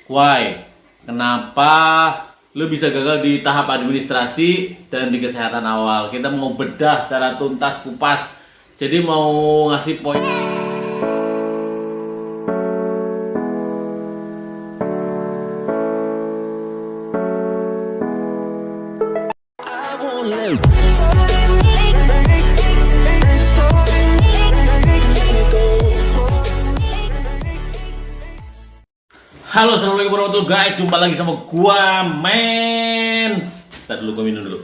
Why? Kenapa lu bisa gagal di tahap administrasi dan di kesehatan awal? Kita mau bedah secara tuntas kupas. Jadi mau ngasih poin. Halo, assalamualaikum warahmatullahi wabarakatuh, guys. Jumpa lagi sama gua, men. Ntar dulu, gua minum dulu.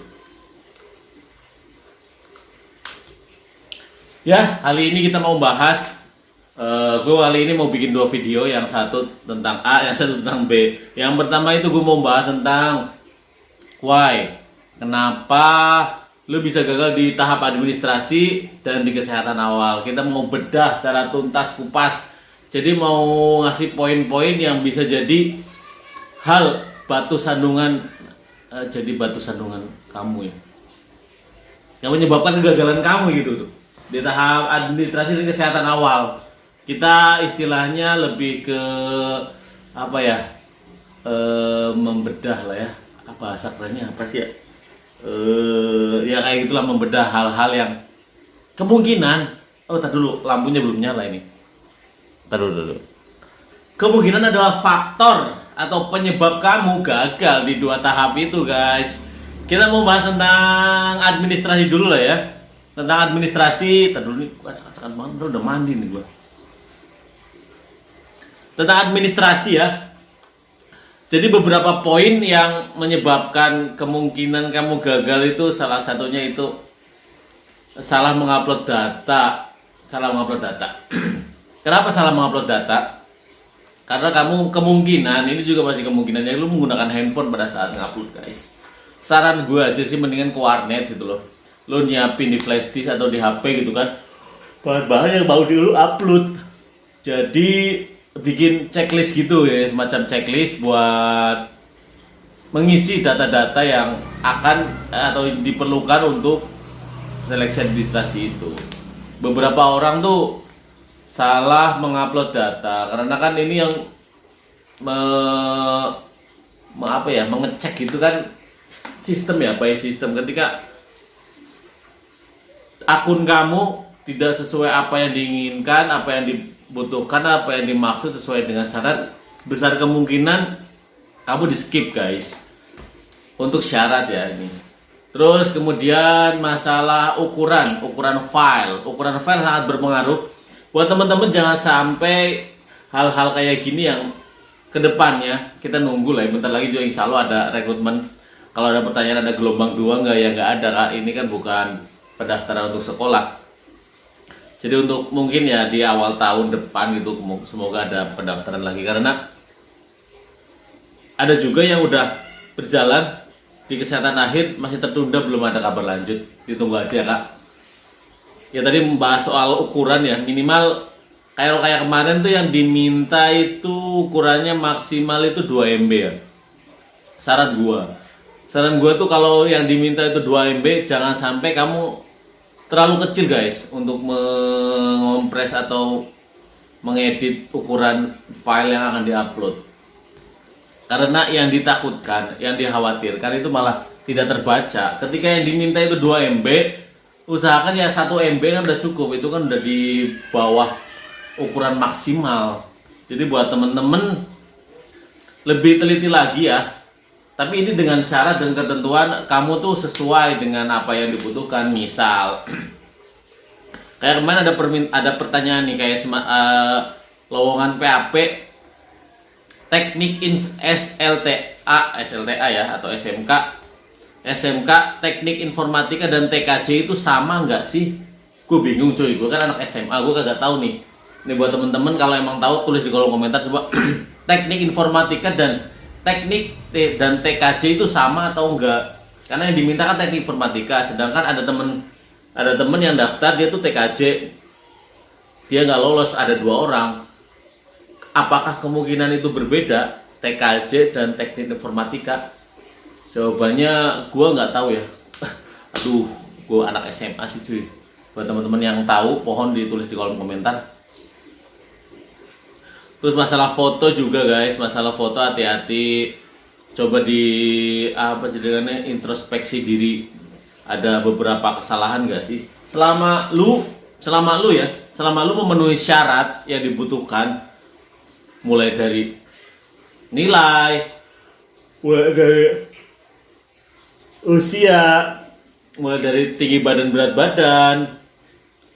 Ya, kali ini kita mau bahas. Gua kali ini mau bikin dua video, yang satu tentang A, yang satu tentang B. Yang pertama itu gua mau bahas tentang why, kenapa lu bisa gagal di tahap administrasi dan di kesehatan awal. Kita mau bedah secara tuntas kupas. Jadi mau ngasih poin-poin yang bisa jadi hal batu sandungan, jadi batu sandungan kamu ya, yang menyebabkan kegagalan kamu gitu tuh di tahap administrasi dan kesehatan awal. Kita istilahnya lebih ke apa ya, membedah lah ya, apa bahasa kerennya apa sih ya, ya kayak gitulah, membedah hal-hal yang kemungkinan. Tar dulu, lampunya belum nyala ini. Taruh. Kemungkinan adalah faktor atau penyebab kamu gagal di dua tahap itu, guys. Kita mau bahas tentang administrasi dulu lah ya. Tentang administrasi, taruh nih, acak-acakan banget, udah mandi nih gua. Tentang administrasi ya. Jadi beberapa poin yang menyebabkan kemungkinan kamu gagal itu, salah satunya itu salah mengupload data. Kenapa salah mengupload data? Karena kamu kemungkinan, ini juga masih kemungkinan ya, lu menggunakan handphone pada saat ngupload, guys. Saran gue aja sih mendingan ke warnet gitu loh. Lu nyiapin di flash disk atau di HP gitu kan, bahan-bahan yang mau lu upload. Jadi bikin checklist gitu ya, semacam checklist buat mengisi data-data yang akan atau diperlukan untuk seleksi administrasi itu. Beberapa orang tuh salah mengupload data karena kan ini yang mengecek gitu kan, sistem ya, by sistem. Ketika akun kamu tidak sesuai apa yang diinginkan, apa yang dibutuhkan, apa yang dimaksud sesuai dengan syarat, besar kemungkinan kamu di skip, guys, untuk syarat ya ini. Terus kemudian masalah ukuran file sangat berpengaruh. Buat teman-teman jangan sampai hal-hal kayak gini yang kedepannya kita nunggu lah ya. Bentar lagi juga insya Allah ada rekrutmen. Kalau ada pertanyaan ada gelombang 2 nggak, ya nggak ada, Kak. Ini kan bukan pendaftaran untuk sekolah. Jadi untuk mungkin ya di awal tahun depan gitu, semoga ada pendaftaran lagi. Karena ada juga yang udah berjalan di kesehatan akhir masih tertunda, belum ada kabar lanjut. Ditunggu aja, Kak. Ya tadi membahas soal ukuran ya, minimal kayak kemarin tuh yang diminta itu ukurannya maksimal itu 2 MB ya. Saran gua tuh kalau yang diminta itu 2 MB, jangan sampai kamu terlalu kecil, guys, untuk mengompres atau mengedit ukuran file yang akan diupload. Karena yang ditakutkan, yang dikhawatirkan itu malah tidak terbaca. Ketika yang diminta itu 2 MB, usahakan ya 1 MB kan udah cukup, itu kan udah di bawah ukuran maksimal. Jadi buat temen-temen lebih teliti lagi ya. Tapi ini dengan syarat dan ketentuan kamu tuh sesuai dengan apa yang dibutuhkan. Misal kayak kemarin ada pertanyaan nih, kayak lowongan PAP teknik SLTA ya, atau SMK teknik informatika dan TKJ itu sama nggak sih? Gue bingung cuy, gue kan anak SMA, gue kagak tahu nih. Ini buat temen-temen kalau emang tahu tulis di kolom komentar coba. Teknik informatika dan teknik dan TKJ itu sama atau enggak? Karena yang diminta kan teknik informatika, sedangkan ada temen yang daftar dia tuh TKJ, dia nggak lolos, ada 2 orang. Apakah kemungkinan itu berbeda, TKJ dan teknik informatika? Jawabannya gue nggak tahu ya. Aduh, gue anak SMA sih cuy. Buat teman-teman yang tahu, mohon ditulis di kolom komentar. Terus masalah foto juga guys, masalah foto hati-hati. Coba di apa jadinya introspeksi diri. Ada beberapa kesalahan gak sih? Selama lu memenuhi syarat yang dibutuhkan, mulai dari nilai, mulai dari usia, mulai dari tinggi badan berat badan,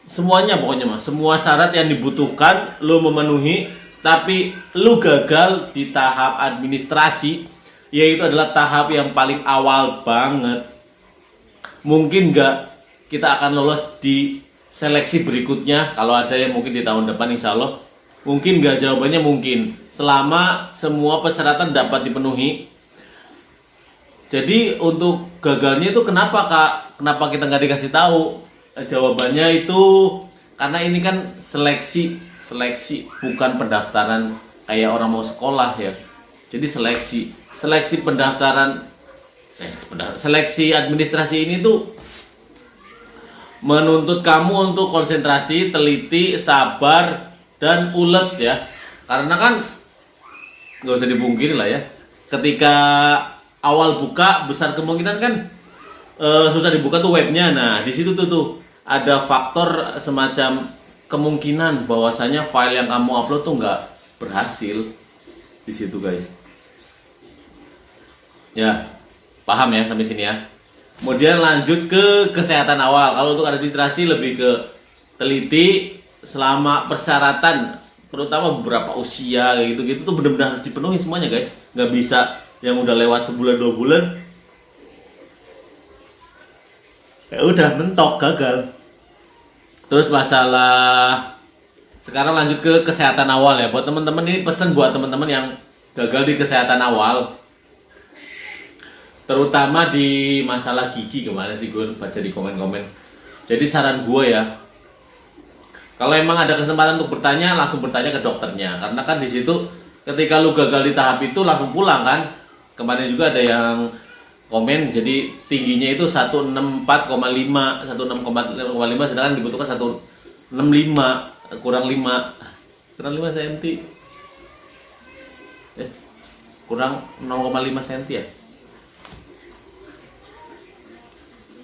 semuanya pokoknya mas, semua syarat yang dibutuhkan lu memenuhi, tapi lu gagal di tahap administrasi, yaitu adalah tahap yang paling awal banget. Mungkin nggak kita akan lolos di seleksi berikutnya, kalau ada yang mungkin di tahun depan insya Allah. Mungkin nggak, jawabannya mungkin, selama semua persyaratan dapat dipenuhi. Jadi untuk gagalnya itu kenapa kak? Kenapa kita nggak dikasih tahu? Jawabannya itu karena ini kan seleksi bukan pendaftaran kayak orang mau sekolah ya. Jadi seleksi pendaftaran, seleksi administrasi ini tuh menuntut kamu untuk konsentrasi, teliti, sabar, dan ulet ya. Karena kan nggak usah dipungkiri lah ya, ketika awal buka besar kemungkinan kan susah dibuka tuh webnya. Nah di situ tuh ada faktor semacam kemungkinan bahwasanya file yang kamu upload tuh nggak berhasil di situ guys. Ya paham ya sampai sini ya. Kemudian lanjut ke kesehatan awal. Kalau untuk administrasi lebih ke teliti selama persyaratan, terutama beberapa usia kayak gitu tuh benar-benar harus dipenuhi semuanya guys. Nggak bisa yang udah lewat sebulan 2 bulan ya udah mentok, gagal. Terus masalah sekarang lanjut ke kesehatan awal ya. Buat teman-teman ini pesan buat teman-teman yang gagal di kesehatan awal, terutama di masalah gigi. Kemarin sih gue baca di komen-komen. Jadi saran gue ya, kalau emang ada kesempatan untuk bertanya, langsung bertanya ke dokternya. Karena kan di situ ketika lu gagal di tahap itu langsung pulang kan. Kemarin juga ada yang komen, jadi tingginya itu 164,5, 165, sedangkan dibutuhkan 165, kurang 5 cm. Kurang 0,5 cm ya.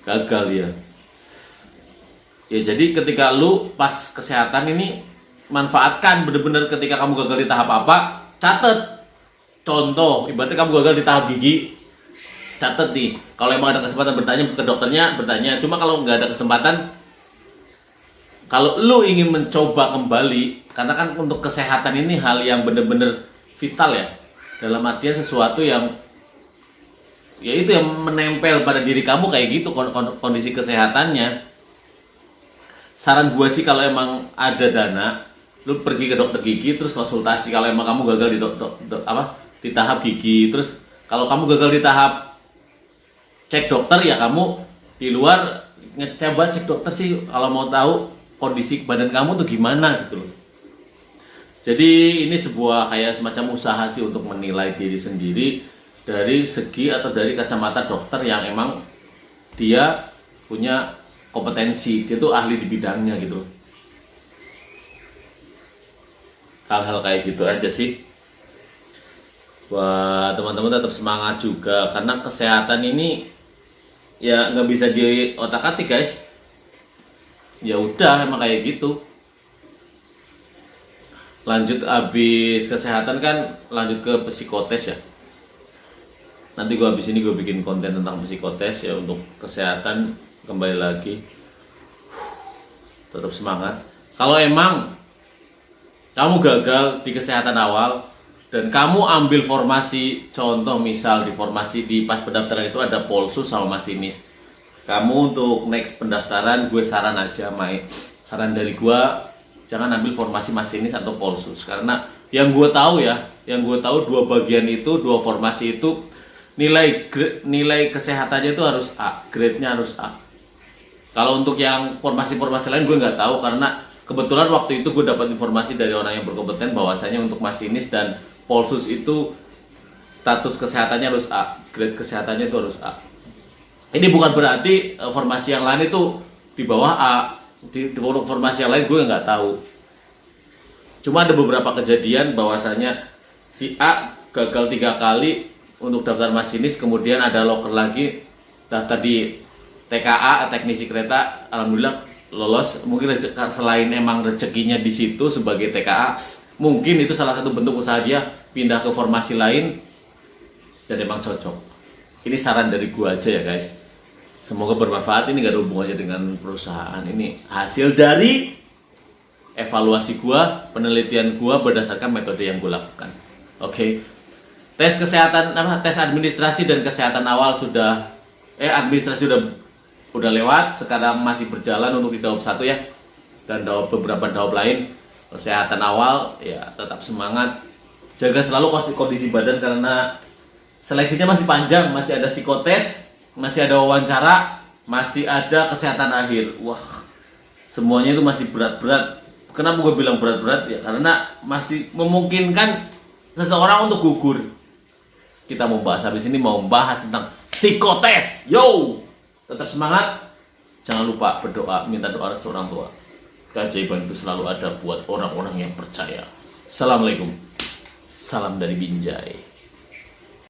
Gagal ya. Ya jadi ketika lu pas kesehatan ini manfaatkan bener-bener. Ketika kamu gagal di tahap apa, catet. Contoh, ibaratnya kamu gagal di tahap gigi, catet nih. Kalau emang ada kesempatan bertanya ke dokternya, bertanya. Cuma kalau nggak ada kesempatan, kalau lu ingin mencoba kembali, karena kan untuk kesehatan ini hal yang bener-bener vital ya, dalam artian sesuatu yang ya itu yang menempel pada diri kamu kayak gitu kondisi kesehatannya. Saran gue sih kalau emang ada dana, lu pergi ke dokter gigi terus konsultasi. Kalau emang kamu gagal di tahap gigi, terus kalau kamu gagal di tahap cek dokter ya kamu di luar coba cek dokter sih kalau mau tahu kondisi badan kamu tuh gimana gitu loh. Jadi ini sebuah kayak semacam usaha sih untuk menilai diri sendiri dari segi atau dari kacamata dokter yang emang dia punya kompetensi, dia tuh ahli di bidangnya gitu. Hal-hal kayak gitu aja sih. Buat teman-teman tetap semangat juga, karena kesehatan ini ya nggak bisa di otak-atik guys. Ya udah emang kayak gitu. Lanjut abis kesehatan kan lanjut ke psikotes ya. Nanti gue abis ini gue bikin konten tentang psikotes ya. Untuk kesehatan kembali lagi, tetap semangat. Kalau emang kamu gagal di kesehatan awal dan kamu ambil formasi, contoh misal di formasi di pas pendaftaran itu ada polsus sama masinis, kamu untuk next pendaftaran gue saran aja, saran dari gue jangan ambil formasi masinis atau polsus. Karena yang gue tahu dua bagian itu, dua formasi itu nilai kesehatannya itu harus A, grade-nya harus A. Kalau untuk yang formasi-formasi lain gue nggak tahu, karena kebetulan waktu itu gue dapat informasi dari orang yang berkompeten bahwasanya untuk masinis dan polsus itu status kesehatannya harus A, grade kesehatannya itu harus A. Ini bukan berarti formasi yang lain itu di bawah A. Di formasi yang lain gue nggak tahu. Cuma ada beberapa kejadian bahwasanya si A gagal 3 kali untuk daftar masinis, kemudian ada loker lagi daftar di TKA, teknisi kereta, alhamdulillah lolos. Mungkin selain emang rezekinya di situ sebagai TKA, mungkin itu salah satu bentuk usaha dia pindah ke formasi lain dan emang cocok. Ini saran dari gua aja ya guys. Semoga bermanfaat. Ini gak ada hubungannya dengan perusahaan. Ini hasil dari evaluasi gua, penelitian gua berdasarkan metode yang gua lakukan. Oke. Tes kesehatan tes administrasi dan kesehatan awal sudah administrasi udah lewat, sekarang masih berjalan untuk di tahap 1 ya. Dan beberapa tahap lain. Kesehatan awal ya tetap semangat. Jaga selalu kondisi badan karena seleksinya masih panjang, masih ada psikotes, masih ada wawancara, masih ada kesehatan akhir. Wah, semuanya itu masih berat-berat. Kenapa gue bilang berat-berat? Ya karena masih memungkinkan seseorang untuk gugur. Kita mau bahas habis ini, mau bahas tentang psikotes. Yo, tetap semangat. Jangan lupa berdoa, minta doa restu orang tua. Keajaiban itu selalu ada buat orang-orang yang percaya. Assalamualaikum. Salam dari Binjai.